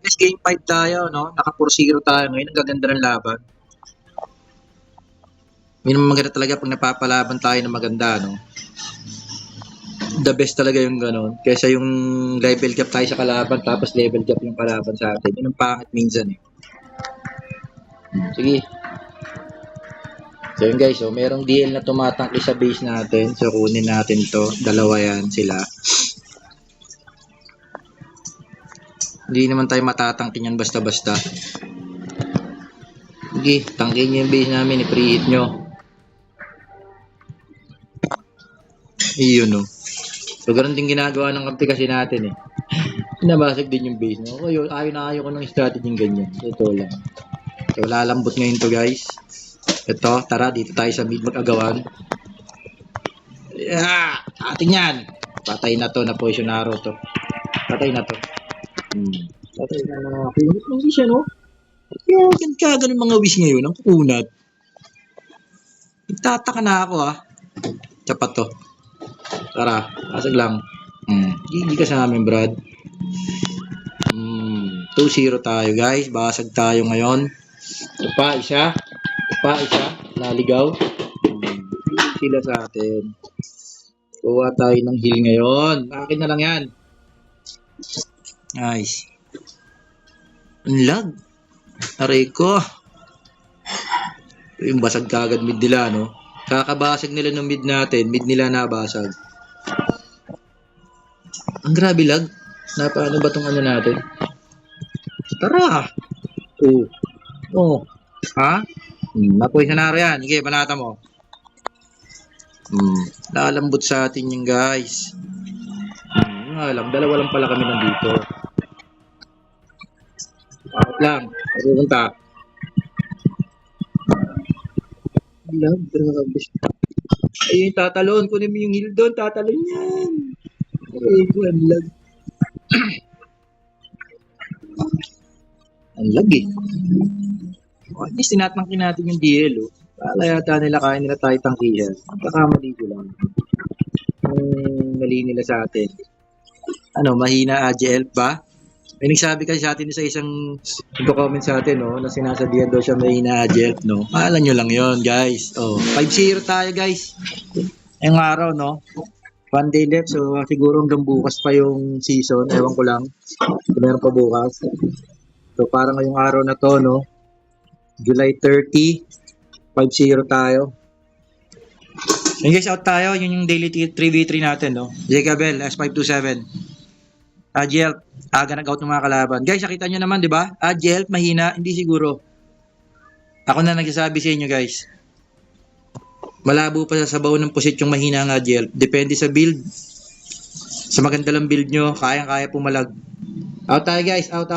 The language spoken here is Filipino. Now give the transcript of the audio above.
guys, game 5 tayo, no? Naka 4-0 tayo ngayon. Ang gaganda ng laban. Yun ang maganda talaga pag napapalaban tayo ng maganda, no? The best talaga yung gano'n. Kaysa yung level cap tayo sa kalaban, tapos level cap yung kalaban sa atin. Yun ang pangit minsan, eh. Sige. So yun guys, so merong DL na tumatangki sa base natin. So kunin natin to. Dalawa yan sila. Hindi naman tayo matatangkin yan basta-basta. Sige, tangkin nyo yung base namin. I-preheat nyo. Iyon, no. So ganun din ginagawa ng kampi kasi natin, eh. Pinabasag din yung base, no. Ayaw ko ng strategy ganyan. Ito lang. So lalambot ngayon to guys. Ito, tara, dito tayo sa mid mag-agawan. Yeah! Ating yan! Patay na to, na-position arrow to. Patay na to. Patay na na. Kunit lang siya, no? Yung ganun mga wish ngayon, ang kukunat. Nagtataka na ako, ah. Tapat to. Tara, asag lang. Hindi ka sa amin, Brad. 2-0 tayo, guys. Basag tayo ngayon. Ito pa, isa. Naligaw. Sila sa atin. Kuha tayo ng heal ngayon. Akin na lang yan. Nice. Ang lag. Aray ko. Yung basag kagad mid nila, no? Kakabasag nila ng mid natin. Mid nila nabasag. Ang grabe lag. Paano ba tong ano natin? Tara. Oh. Ha? Napoy na yan. Sige, banata mo. Lalambot sa atin yung guys. Alam, dalawa lang pala kami nandito. Bakit lang? Pupunta. Alam, grabe. Ayun, tatalon. Kunin mo yung heal doon. Tatalon yan. Ang lag. Ang lag, eh. At least tinatangkin natin yung DL, oh. Kala yata nila kaya nila tayo tangkihan. Kakamali ko lang. Mali nila sa atin. Ano, mahina AGL ba? May nagsabi kasi sa atin sa isang comment sa atin, no, na sinasabihan daw siya mahina AGL, no. Alam nyo lang yon guys. 5-0 tayo, guys. Ngayong araw, no. 1 day left, so siguro hanggang bukas pa yung season. Ewan ko lang. Meron pa bukas. So parang ngayong araw na to, no. July 30. 5-0 tayo. Yun guys, out tayo. Yun yung daily 3v3 natin, no? Jacobel, S527. AGL, aga nag-out ng mga kalaban. Guys, nakita nyo naman, di ba? AGL, mahina. Hindi siguro. Ako na nagsasabi sa inyo, guys. Malabo pa sa sabaw ng pusit yung mahina ng AGL. Depende sa build. Sa maganda lang build nyo, kayang-kaya pumalag. Out tayo, guys. Out.